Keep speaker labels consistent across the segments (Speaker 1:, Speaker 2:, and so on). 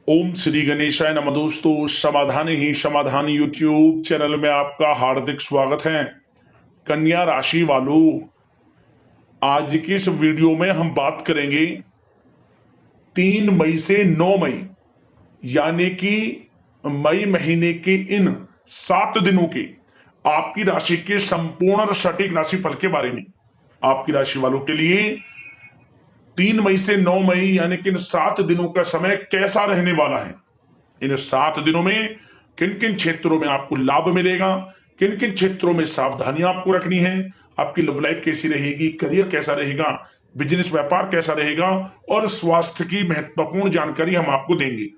Speaker 1: ओम श्री गणेशाय नमः। दोस्तों, समाधान ही समाधान यूट्यूब चैनल में आपका हार्दिक स्वागत है। कन्या राशि वालों, आज की इस वीडियो में हम बात करेंगे 3 मई से 9 मई यानी कि मई महीने के इन 7 दिनों के आपकी राशि के संपूर्ण और सटीक राशिफल के बारे में। आपकी राशि वालों के लिए 3 मई से 9 मई यानी कि इन 7 दिनों का समय कैसा रहने वाला है। इन 7 दिनों में किन किन क्षेत्रों में आपको लाभ मिलेगा, किन किन क्षेत्रों में सावधानियां आपको रखनी है, आपकी लव लाइफ कैसी रहेगी, करियर कैसा रहेगा, बिजनेस व्यापार कैसा रहेगा और स्वास्थ्य की महत्वपूर्ण जानकारी हम आपको देंगे।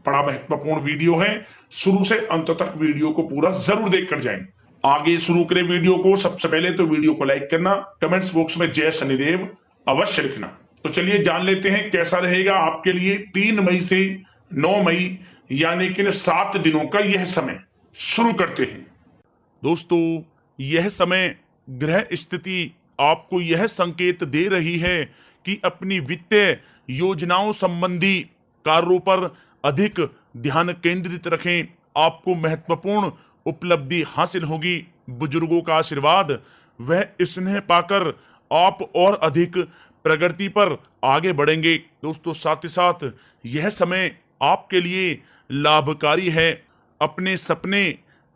Speaker 1: बड़ा महत्वपूर्ण वीडियो है, शुरू से अंत तक वीडियो को पूरा जरूर देखकर जाएं। आगे शुरू करें वीडियो को। सबसे पहले तो वीडियो को लाइक करना, कमेंट्स बॉक्स में जय शनिदेव अवश्य लिखना। तो चलिए जान लेते हैं कैसा रहेगा आपके लिए 3 मई से 9 मई यानी कि 7 दिनों का यह समय। शुरू करते हैं।
Speaker 2: दोस्तों, यह समय ग्रह स्थिति आपको यह संकेत दे रही है कि अपनी वित्तीय योजनाओं संबंधी कार्यों पर अधिक ध्यान केंद्रित रखें। आपको महत्वपूर्ण उपलब्धि हासिल होगी। बुजुर्गों का आशीर्वाद वह स्नेह पाकर आप और अधिक प्रगति पर आगे बढ़ेंगे। दोस्तों, साथ ही साथ यह समय आपके लिए लाभकारी है। अपने सपने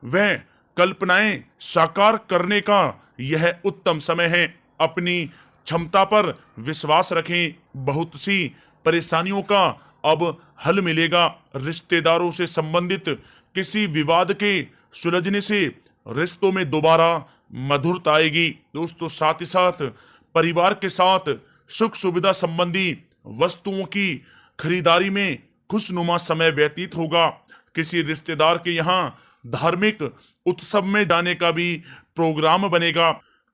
Speaker 2: व कल्पनाएं साकार करने का यह उत्तम समय है। अपनी क्षमता पर विश्वास रखें। बहुत सी परेशानियों का अब हल मिलेगा। रिश्तेदारों से संबंधित किसी विवाद के सुलझने से रिश्तों में दोबारा मधुरता आएगी। दोस्तों, साथ ही साथ परिवार के साथ सुख सुविधा संबंधी वस्तुओं की खरीदारी में खुशनुमा समय व्यतीत होगा। किसी रिश्तेदार के यहाँ धार्मिक उत्सव में जाने का भी प्रोग्राम बनेगा।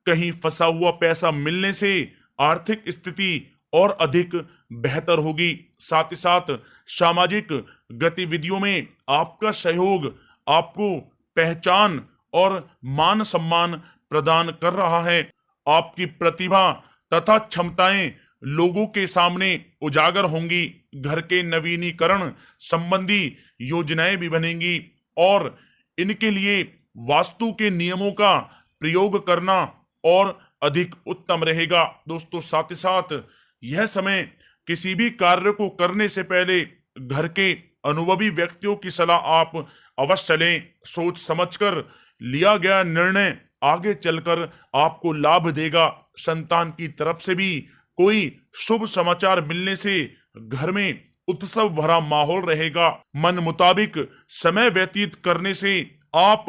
Speaker 2: कहीं फंसा हुआ पैसा मिलने से आर्थिक स्थिति और अधिक बेहतर होगी। साथ ही साथ सामाजिक गतिविधियों में आपका सहयोग आपको पहचान और मान सम्मान प्रदान कर रहा है। आपकी प्रतिभा तथा क्षमताएं लोगों के सामने उजागर होंगी। घर के नवीनीकरण संबंधी योजनाएं भी बनेंगी और इनके लिए वास्तु के नियमों का प्रयोग करना और अधिक उत्तम रहेगा। दोस्तों, साथ ही साथ यह समय किसी भी कार्य को करने से पहले घर के अनुभवी व्यक्तियों की सलाह आप अवश्य लें। सोच समझकर लिया गया निर्णय आगे चलकर आपको लाभ देगा। संतान की तरफ से भी कोई शुभ समाचार मिलने से घर में उत्सव भरा माहौल रहेगा। मन मुताबिक समय व्यतीत करने से आप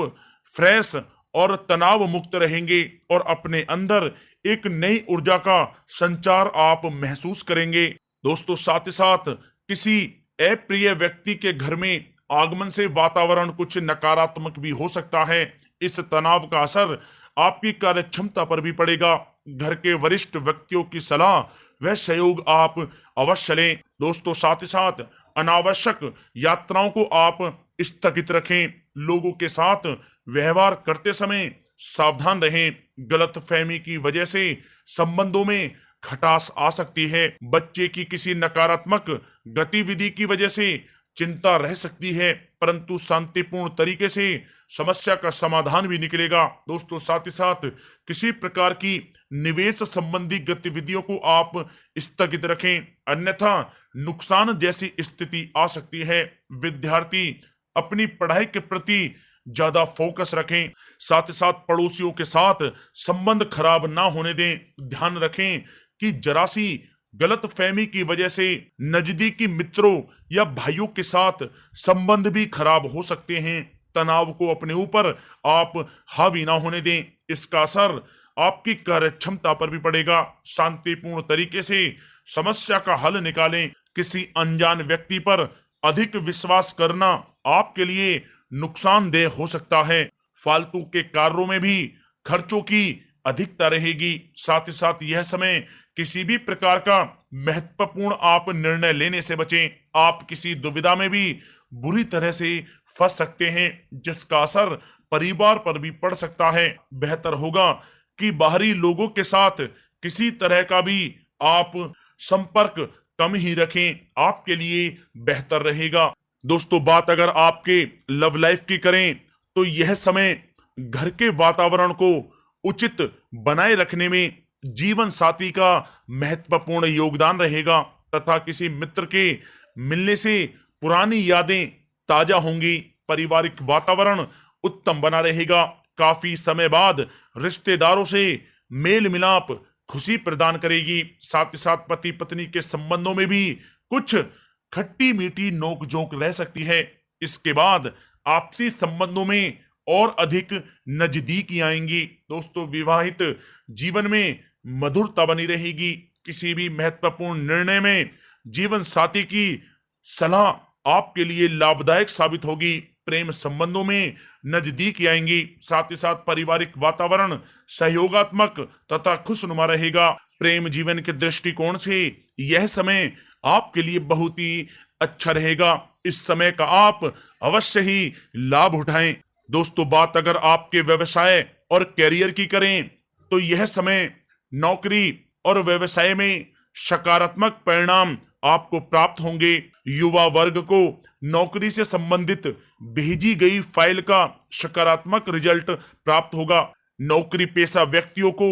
Speaker 2: फ्रेश और तनाव मुक्त रहेंगे और अपने अंदर एक नई ऊर्जा का संचार आप महसूस करेंगे। दोस्तों, साथ ही साथ किसी अप्रिय व्यक्ति के घर में आगमन से वातावरण कुछ नकारात्मक भी हो सकता है। इस तनाव का असर आपकी कार्य क्षमता पर भी पड़ेगा। घर के वरिष्ठ व्यक्तियों की सलाह व सहयोग आप अवश्य लें। दोस्तों, साथ ही साथ अनावश्यक यात्राओं को आप स्थगित रखें। लोगों के साथ व्यवहार करते समय सावधान रहें। गलतफहमी की वजह से संबंधों में खटास आ सकती है। बच्चे की किसी नकारात्मक गतिविधि की वजह से चिंता रह सकती है, परंतु शांतिपूर्ण तरीके से समस्या का समाधान भी निकलेगा। दोस्तों, साथ ही साथ किसी प्रकार की निवेश संबंधी गतिविधियों को आप स्थगित रखें, अन्यथा नुकसान जैसी स्थिति आ सकती है। विद्यार्थी अपनी पढ़ाई के प्रति ज्यादा फोकस रखें। साथ ही साथ पड़ोसियों के साथ संबंध खराब ना होने दें। ध्यान रखें कि जरा सी गलत फहमी की वजह से नजदीकी मित्रों या भाइयों के साथ संबंध भी खराब हो सकते हैं। तनाव को अपने ऊपर आप हावी ना होने दें, इसका असर आपकी कार्य क्षमता पर भी पड़ेगा। शांतिपूर्ण तरीके से समस्या का हल निकालें। किसी अनजान व्यक्ति पर अधिक विश्वास करना आपके लिए नुकसानदेह हो सकता है। फालतू के कार्यों में भी खर्चों की अधिकता रहेगी। साथ ही साथ यह समय किसी भी प्रकार का महत्वपूर्ण आप निर्णय लेने से बचें। आप किसी दुविधा में भी बुरी तरह से फंस सकते हैं, जिसका असर परिवार पर भी पड़ सकता है। बेहतर होगा कि बाहरी लोगों के साथ किसी तरह का भी आप संपर्क कम ही रखें, आपके लिए बेहतर रहेगा। दोस्तों, बात अगर आपके लव लाइफ की करें तो यह समय घर के वातावरण को उचित बनाए रखने में जीवन साथी का महत्वपूर्ण योगदान रहेगा तथा किसी मित्र के मिलने से पुरानी यादें ताजा होंगी। पारिवारिक वातावरण उत्तम बना रहेगा। काफी समय बाद रिश्तेदारों से मेल मिलाप खुशी प्रदान करेगी। साथ ही साथ पति पत्नी के संबंधों में भी कुछ खट्टी मीठी नोक झोंक रह सकती है। इसके बाद आपसी संबंधों में और अधिक नजदीकी आएंगी। दोस्तों, विवाहित जीवन में मधुरता बनी रहेगी। किसी भी महत्वपूर्ण निर्णय में जीवन साथी की सलाह आपके लिए लाभदायक साबित होगी। प्रेम संबंधों में नजदीकी आएंगी। साथ ही साथ पारिवारिक वातावरण सहयोगात्मक तथा खुशनुमा रहेगा। प्रेम जीवन के दृष्टिकोण से यह समय आपके लिए बहुत ही अच्छा रहेगा। इस समय का आप अवश्य ही लाभ उठाएं। दोस्तों, बात अगर आपके व्यवसाय और कैरियर की करें तो यह समय नौकरी और व्यवसाय में सकारात्मक परिणाम आपको प्राप्त होंगे। युवा वर्ग को नौकरी से संबंधित भेजी गई फाइल का सकारात्मक रिजल्ट प्राप्त होगा। नौकरी पेशा व्यक्तियों को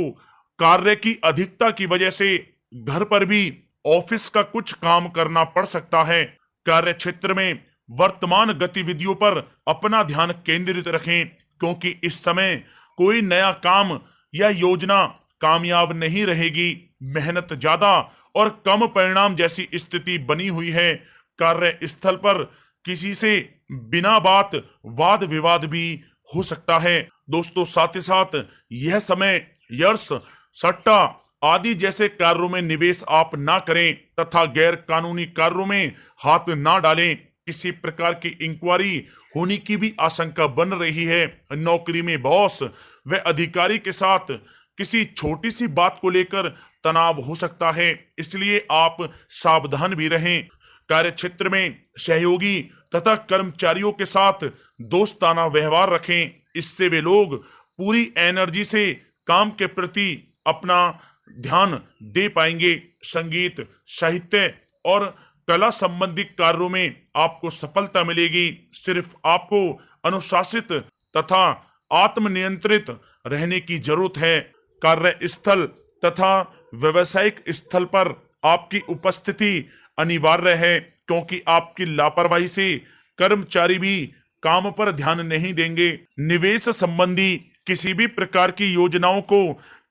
Speaker 2: कार्य की अधिकता की वजह से घर पर भी ऑफिस का कुछ काम करना पड़ सकता है। कार्य क्षेत्र में वर्तमान गतिविधियों पर अपना ध्यान केंद्रित रखें, क्योंकि इस समय कोई नया काम या योजना कामयाब नहीं रहेगी। मेहनत ज्यादा और कम परिणाम जैसी स्थिति बनी हुई है। कार्य स्थल पर किसी से बिना बात वाद विवाद भी हो सकता है। दोस्तों, साथ ही साथ यह समय यर्स सट्टा आदि जैसे कार्यों में निवेश आप ना करें तथा गैर कानूनी कार्यों में हाथ ना डालें। किसी प्रकार की इंक्वायरी होने की भी आशंका बन रही है। नौकरी में बॉस व अधिकारी के साथ किसी छोटी सी बात को लेकर तनाव हो सकता है, इसलिए आप सावधान भी रहें। कार्य क्षेत्र में सहयोगी तथा कर्मचारियों के साथ दोस्ताना व्यवहार रखें। इससे वे लोग पूरी एनर्जी से काम के प्रति अपना ध्यान दे पाएंगे। संगीत, साहित्य और कला संबंधी कार्यों में आपको सफलता मिलेगी। सिर्फ आपको अनुशासित तथा आत्मनियंत्रित रहने की जरूरत है। कार्य स्थल तथा व्यवसायिक स्थल पर आपकी उपस्थिति अनिवार्य है, क्योंकि आपकी लापरवाही से कर्मचारी भी काम पर ध्यान नहीं देंगे। निवेश संबंधी किसी भी प्रकार की योजनाओं को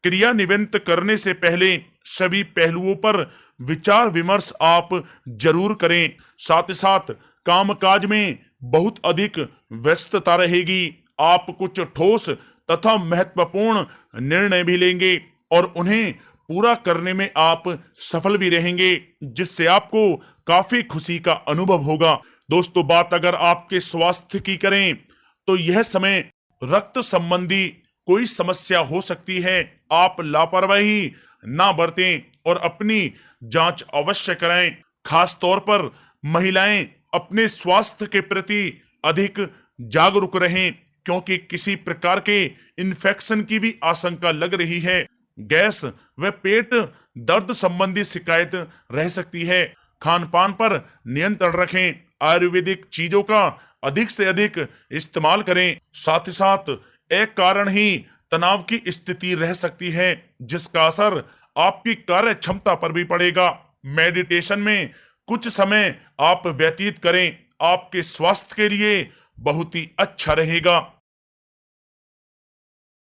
Speaker 2: क्रियान्वित करने से पहले सभी पहलुओं पर विचार विमर्श आप जरूर करें। साथ ही साथ कामकाज में बहुत अधिक व्यस्तता रहेगी। आप कुछ ठोस तथा महत्वपूर्ण निर्णय भी लेंगे और उन्हें पूरा करने में आप सफल भी रहेंगे, जिससे आपको काफी खुशी का अनुभव होगा। दोस्तों, बात अगर आपके स्वास्थ्य की करें तो यह समय रक्त संबंधी कोई समस्या हो सकती है। आप लापरवाही ना बरतें और अपनी जांच अवश्य कराएं। खास तौर पर महिलाएं अपने स्वास्थ्य के प्रति अधिक जागरूक रहें, क्योंकि किसी प्रकार के इन्फेक्शन की भी आशंका लग रही है। गैस व पेट दर्द संबंधी शिकायत रह सकती है। खान पान पर नियंत्रण रखें। आयुर्वेदिक चीजों का अधिक से अधिक इस्तेमाल करें। साथ ही साथ एक कारण ही तनाव की स्थिति रह सकती है, जिसका असर आपकी कार्य क्षमता पर भी पड़ेगा। मेडिटेशन में कुछ समय आप व्यतीत करें, आपके स्वास्थ्य के लिए बहुत ही अच्छा रहेगा।